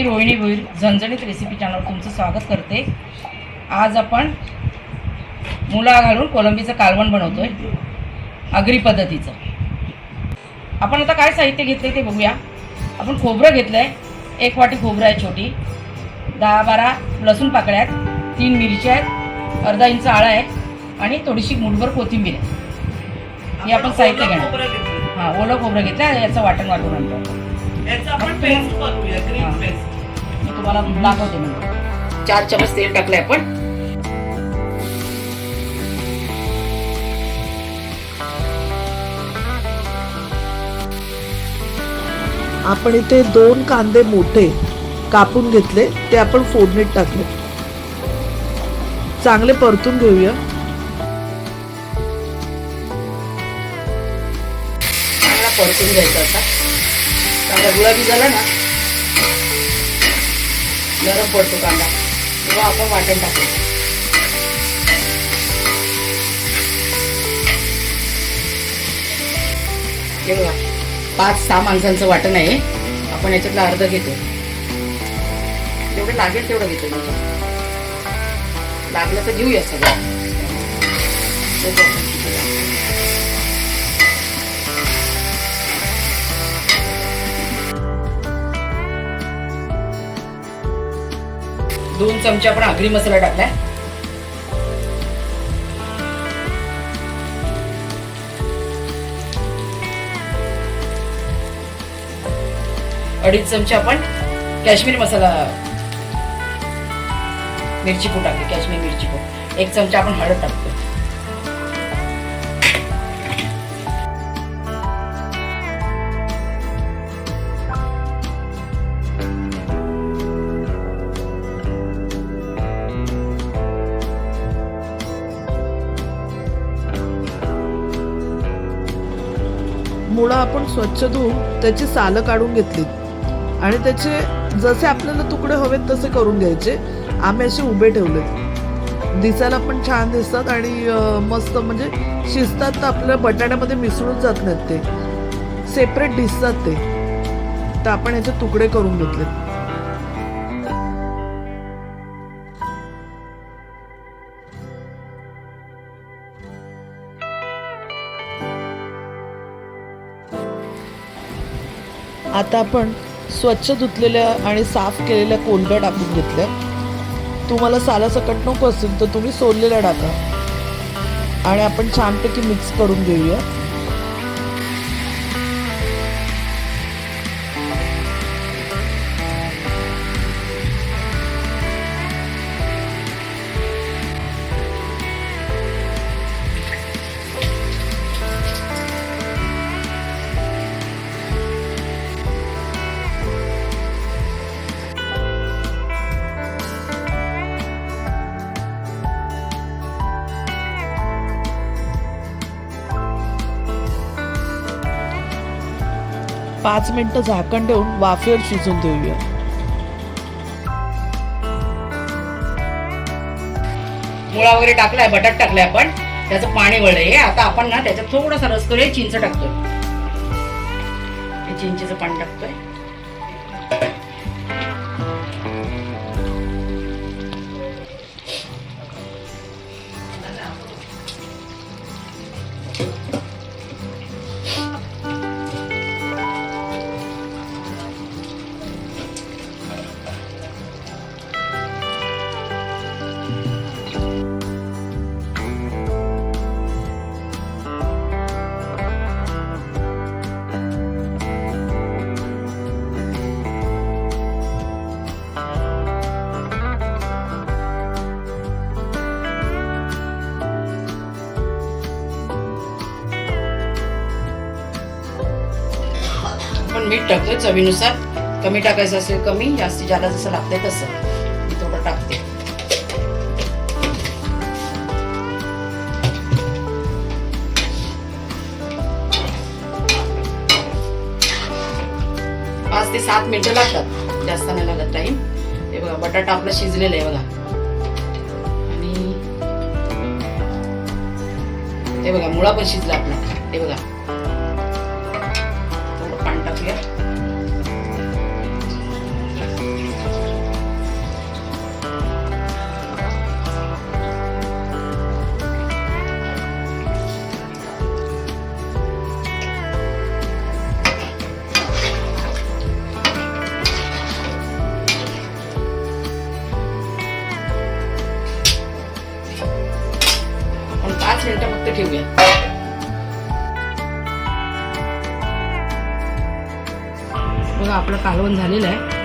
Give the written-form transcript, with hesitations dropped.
मी रोहिणी भोईर झणझणीत रेसिपी चॅनलवर तुमचं स्वागत करते। आज आपण मुला घालून कोलंबीचं कालवण बनवतोय आगरी पद्धतीचं। आपण आता काय साहित्य घेतले ते बघूया। आपण खोबरं घेतलंय, 1 वाटी खोबरं आहे छोटी, 10-12 लसूण पाकळ्या आहेत, 3 मिरच्या आहेत, अर्धा इंच आळं आहे आणि थोडीशी मुठभर कोथिंबीर आहे। हे आपण साहित्य घेणार। हां, ओलं खोबरं घेतलं, याचं वाटण वाटून आणतो। आपण पेस्ट बनवूया, ग्रीन पेस्ट। मी तुम्हाला दाखवते। म्हणजे 4 चमच तेल टाकले आपण। आपण इथे 2 कांदे मोठे कापून घेतले, ते आपण फोडणीत टाकले। चांगले परतून घेऊया। चांगला परतून घ्यायचा आता। कांदा गुलाबी झाला ना, गरम पडतो कांदा, तेव्हा आपण वाटण टाकू। हे बघा, 5-6 माणसांचं वाटण आहे। आपण याच्यातलं अर्ध घेतो, जेवढं लागेल तेवढं घेतो। लागलं तर घेऊया सगळं। 2 चमचे आपण आगरी मसाला टाकलाय। अडीच चमचे आपण काश्मीरी मसाला मिरची पूड टाकली, काश्मीरी मिरची पूड। 1 चमचा आपण हळद टाकतो। मुळा आपण स्वच्छ धुवून त्याची सालं काढून घेतली आणि त्याचे जसे आपल्याला तुकडे हवेत तसे करून घ्यायचे। आम्ही असे उभे ठेवले, दिसायला पण छान दिसतात आणि मस्त म्हणजे शिजतात तर आपल्या बटाट्यामध्ये मिसळून जात नाहीत, ते सेपरेट दिसतात ते। तर आपण याचे तुकडे करून घेतले। आता आपण स्वच्छ धुतलेल्या आणि साफ केलेल्या कोलंब्या टाकून घेतल्या। तुम्हाला सालासकट नको असेल तर तुम्ही सोललेल्या टाका आणि आपण छानपैकी मिक्स करून घेऊया। पाच मिनिटं झाकण ठेवून वाफेवर शिजून देऊया। मुळा वगैरे टाकलाय, बटाट टाकलाय आपण, त्याचं पाणी वळलंय। आता आपण ना त्याच्यात थोडासा रस करूया, चिंच टाकतोय। हे चिंचेचं पाणी टाकतोय। आपण मीठ टाकतोय चवीनुसार। कमी टाकायचं असेल कमी, जास्तीत ज्याला जसं लागतंय तसं मी थोडं टाकते। पाच ते 7 मिनिटं लागतात, जास्त नाही लागत टाइम। हे बघा, बटाटा आपला शिजलेला आहे बघा। आणि हे बघा, मुळा पण शिजला आपला। हे बघा, थोडं पाणी टाकूया। बघा आपलं कालवण झालेलं आहे.